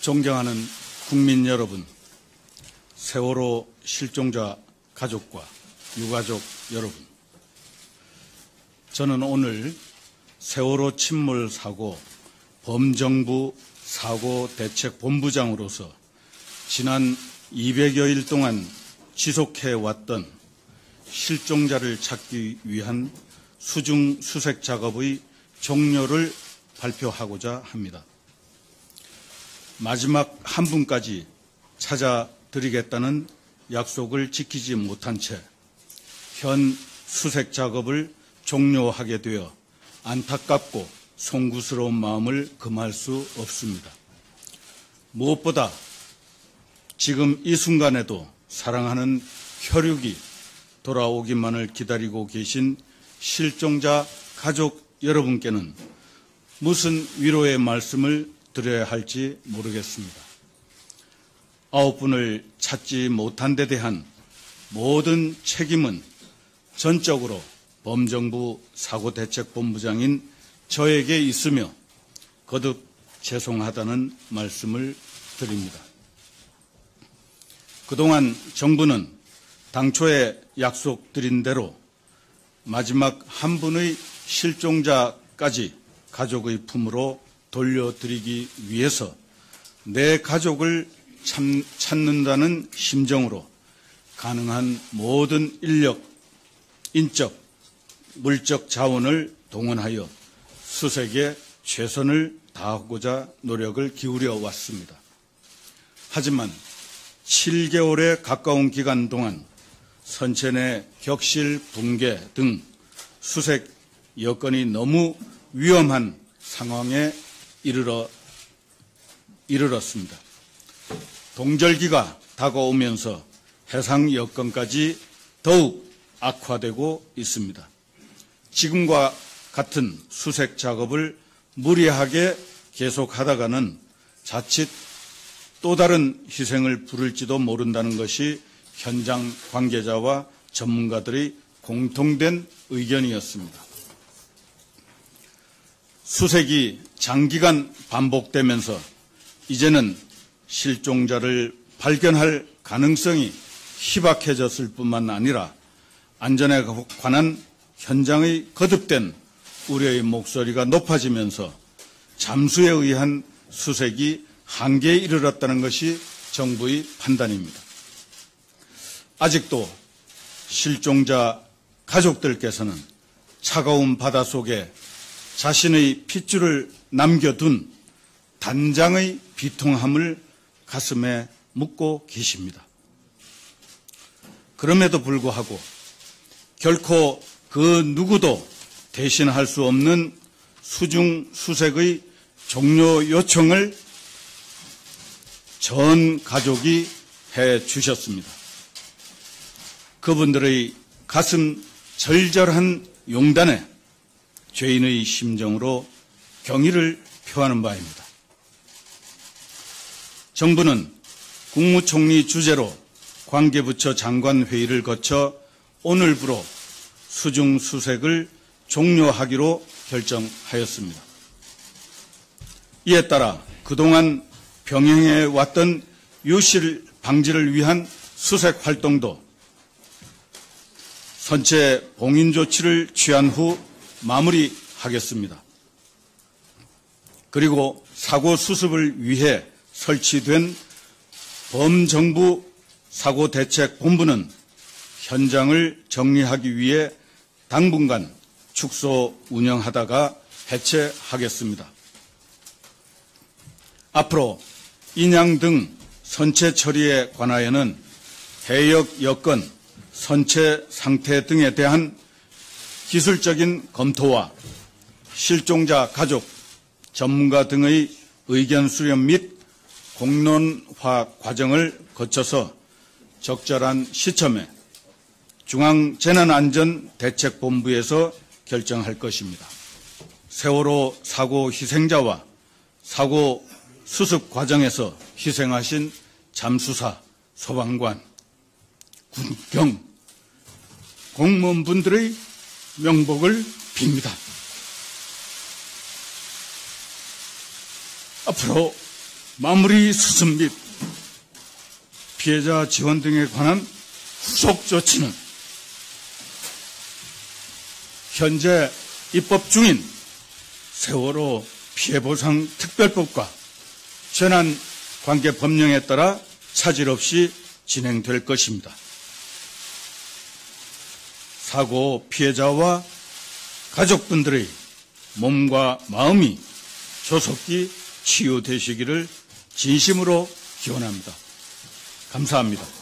존경하는 국민 여러분, 세월호 실종자 가족과 유가족 여러분, 저는 오늘 세월호 침몰 사고 범정부 사고대책본부장으로서 지난 200여일 동안 지속해왔던 실종자를 찾기 위한 수중 수색 작업의 종료를 발표하고자 합니다. 마지막 한 분까지 찾아드리겠다는 약속을 지키지 못한 채 현 수색 작업을 종료하게 되어 안타깝고 송구스러운 마음을 금할 수 없습니다. 무엇보다 지금 이 순간에도 사랑하는 혈육이 돌아오기만을 기다리고 계신 실종자 가족 여러분께는 무슨 위로의 말씀을 드려야 할지 모르겠습니다. 9분을 찾지 못한 데 대한 모든 책임은 전적으로 범정부 사고대책본부장인 저에게 있으며 거듭 죄송하다는 말씀을 드립니다. 그동안 정부는 당초에 약속드린 대로 마지막 한 분의 실종자까지 가족의 품으로 돌려드리기 위해서 내 가족을 찾는다는 심정으로 가능한 모든 인력, 인적, 물적 자원을 동원하여 수색에 최선을 다하고자 노력을 기울여 왔습니다. 하지만 7개월에 가까운 기간 동안 선체 내 격실 붕괴 등 수색 여건이 너무 위험한 상황에 이르렀습니다. 동절기가 다가오면서 해상 여건까지 더욱 악화되고 있습니다. 지금과 같은 수색 작업을 무리하게 계속하다가는 자칫 또 다른 희생을 부를지도 모른다는 것이 현장 관계자와 전문가들의 공통된 의견이었습니다. 수색이 장기간 반복되면서 이제는 실종자를 발견할 가능성이 희박해졌을 뿐만 아니라 안전에 관한 현장의 거듭된 우려의 목소리가 높아지면서 잠수에 의한 수색이 한계에 이르렀다는 것이 정부의 판단입니다. 아직도 실종자 가족들께서는 차가운 바다 속에 자신의 핏줄을 남겨둔 단장의 비통함을 가슴에 묻고 계십니다. 그럼에도 불구하고 결코 그 누구도 대신할 수 없는 수중 수색의 종료 요청을 전 가족이 해 주셨습니다. 그분들의 가슴 절절한 용단에 죄인의 심정으로 경의를 표하는 바입니다. 정부는 국무총리 주재로 관계부처 장관 회의를 거쳐 오늘부로 수중 수색을 종료하기로 결정하였습니다. 이에 따라 그동안 병행해 왔던 유실 방지를 위한 수색 활동도 선체 봉인 조치를 취한 후 마무리하겠습니다. 그리고 사고 수습을 위해 설치된 범정부 사고대책본부는 현장을 정리하기 위해 당분간 축소 운영하다가 해체하겠습니다. 앞으로 인양 등 선체 처리에 관하여는 해역 여건, 선체 상태 등에 대한 기술적인 검토와 실종자 가족, 전문가 등의 의견 수렴 및 공론화 과정을 거쳐서 적절한 시점에 중앙재난안전대책본부에서 결정할 것입니다. 세월호 사고 희생자와 사고 수습 과정에서 희생하신 잠수사, 소방관, 군경, 공무원분들의 명복을 빕니다. 앞으로 마무리 수습 및 피해자 지원 등에 관한 후속 조치는 현재 입법 중인 세월호 피해보상 특별법과 재난관계법령에 따라 차질 없이 진행될 것입니다. 사고 피해자와 가족분들의 몸과 마음이 조속히 치유되시기를 진심으로 기원합니다. 감사합니다.